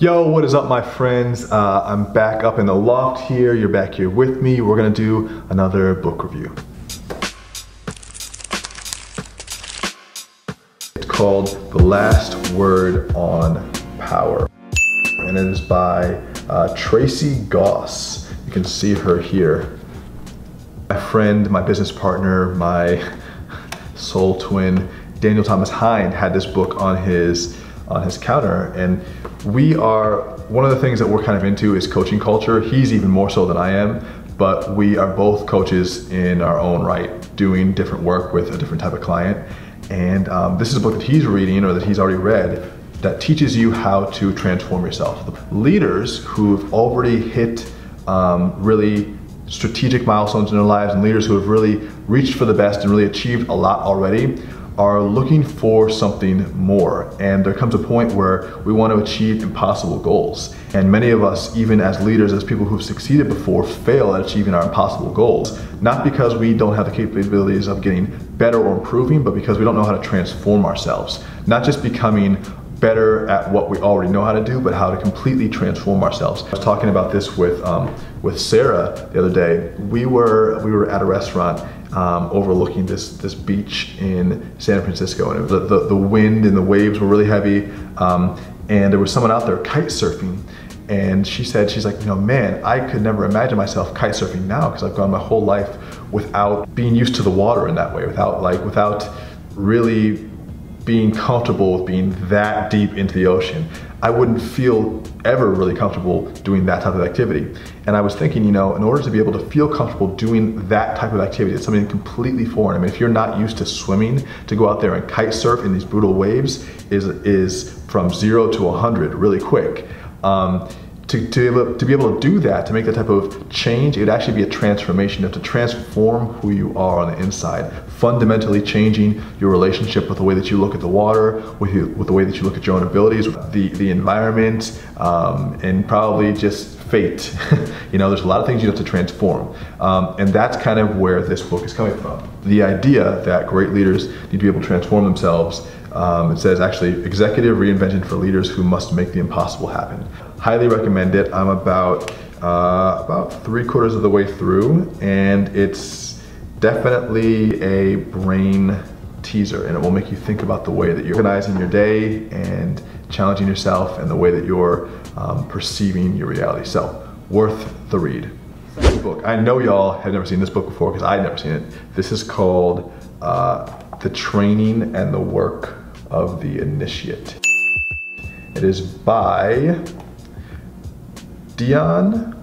Yo, what is up, my friends? I'm back up in the loft here. You're back here with me. We're gonna do another book review. It's called The Last Word on Power, and it is by Tracy Goss. You can see her here. My friend, my business partner, my soul twin, Daniel Thomas Hind, had this book on his counter, and one of the things that we're kind of into is coaching culture. He's even more so than I am, but we are both coaches in our own right, doing different work with a different type of client. And this is a book that he's reading, or that he's already read, that teaches you how to transform yourself. Leaders who've already hit really strategic milestones in their lives, and leaders who have really reached for the best and really achieved a lot already, are looking for something more. And there comes a point where we want to achieve impossible goals. And many of us, even as leaders, as people who've succeeded before, fail at achieving our impossible goals. Not because we don't have the capabilities of getting better or improving, but because we don't know how to transform ourselves. Not just becoming better at what we already know how to do, but how to completely transform ourselves. I was talking about this with Sarah the other day. We were at a restaurant overlooking this beach in San Francisco, and the wind and the waves were really heavy, and there was someone out there kite surfing, and she's like, you know, man, I could never imagine myself kite surfing now, because I've gone my whole life without being used to the water in that way, without really being comfortable with being that deep into the ocean. I wouldn't feel ever really comfortable doing that type of activity. And I was thinking, you know, in order to be able to feel comfortable doing that type of activity, it's something completely foreign. I mean, if you're not used to swimming, to go out there and kite surf in these brutal waves is from 0 to 100 really quick. To be able to do that, to make that type of change, it would actually be a transformation. You have to transform who you are on the inside, fundamentally changing your relationship with the way that you look at the water, with the way that you look at your own abilities, the environment, and probably just fate. You know, there's a lot of things you have to transform. And that's kind of where this book is coming from. The idea that great leaders need to be able to transform themselves. It says, actually, executive reinvention for leaders who must make the impossible happen. Highly recommend it. I'm about 3/4 of the way through, and it's definitely a brain teaser, and it will make you think about the way that you're organizing your day and challenging yourself, and the way that you're perceiving your reality. So, worth the read. Second book. I know y'all have never seen this book before, because I've never seen it. This is called The Training and the Work of the Initiate. It is by Dion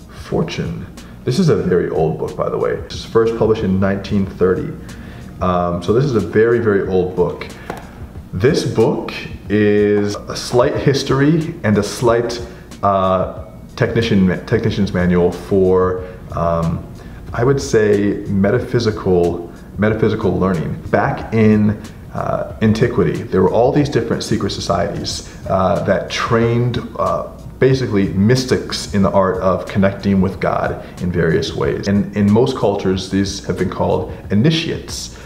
Fortune. This is a very old book, by the way. This was first published in 1930. So this is a very, very old book. This book is a slight history and a slight technician's manual for, I would say, metaphysical learning. Back in antiquity, there were all these different secret societies that trained basically mystics in the art of connecting with God in various ways. And in most cultures, these have been called initiates.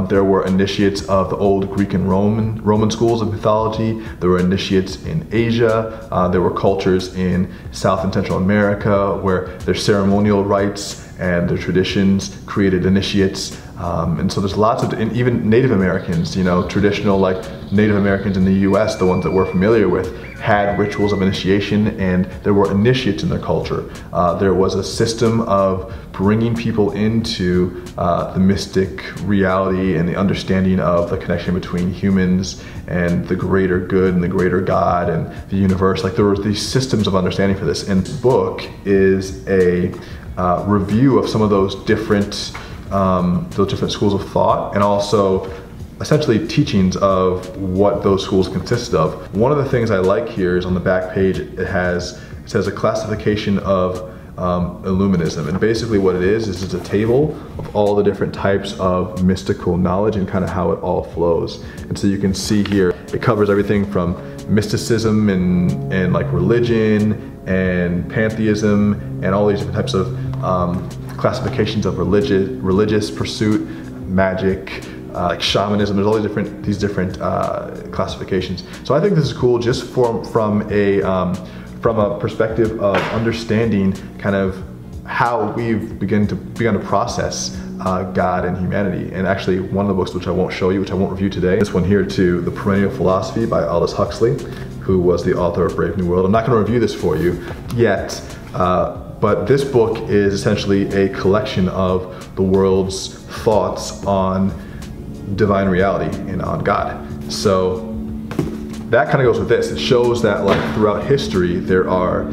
There were initiates of the old Greek and Roman schools of mythology. There were initiates in Asia. There were cultures in South and Central America where their ceremonial rites and their traditions created initiates. And so there's lots of, and even Native Americans, you know, traditional, like Native Americans in the US, the ones that we're familiar with, had rituals of initiation, and there were initiates in their culture. There was a system of bringing people into the mystic reality and the understanding of the connection between humans and the greater good and the greater God and the universe. Like, there were these systems of understanding for this. And the book is a review of some of those different schools of thought, and also essentially teachings of what those schools consist of. One of the things I like here is on the back page, it says a classification of Illuminism. And basically what it is it's a table of all the different types of mystical knowledge and kind of how it all flows. And so you can see here, it covers everything from mysticism and like religion and pantheism and all these different types of classifications of religious pursuit, magic, like shamanism. There's all these different classifications. So I think this is cool just from a perspective of understanding kind of how we've begun to process God and humanity. And actually one of the books which I won't show you, which I won't review today, this one here too, The Perennial Philosophy by Aldous Huxley, who was the author of Brave New World. I'm not going to review this for you yet, but this book is essentially a collection of the world's thoughts on divine reality and on God. So that kind of goes with this. It shows that like throughout history there are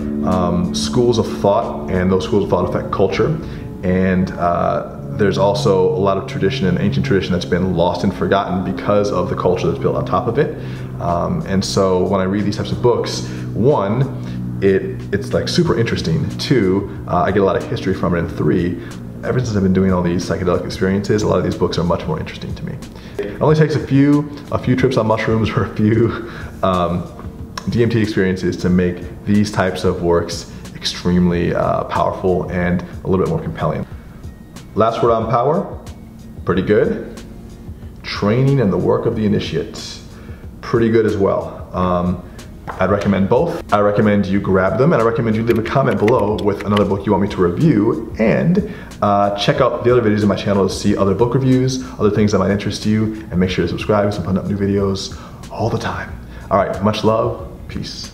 schools of thought, and those schools of thought affect culture, and there's also a lot of tradition and ancient tradition that's been lost and forgotten because of the culture that's built on top of it. And so when I read these types of books, one, it's like super interesting. Two, I get a lot of history from it. And three, ever since I've been doing all these psychedelic experiences, a lot of these books are much more interesting to me. It only takes a few trips on mushrooms or a few DMT experiences to make these types of works extremely powerful and a little bit more compelling. Last word on power, pretty good. Training and the work of the initiate, pretty good as well. I'd recommend both. I recommend you grab them, and I recommend you leave a comment below with another book you want me to review, and check out the other videos in my channel to see other book reviews, other things that might interest you, and make sure to subscribe because I'm putting up new videos all the time. All right, much love, peace.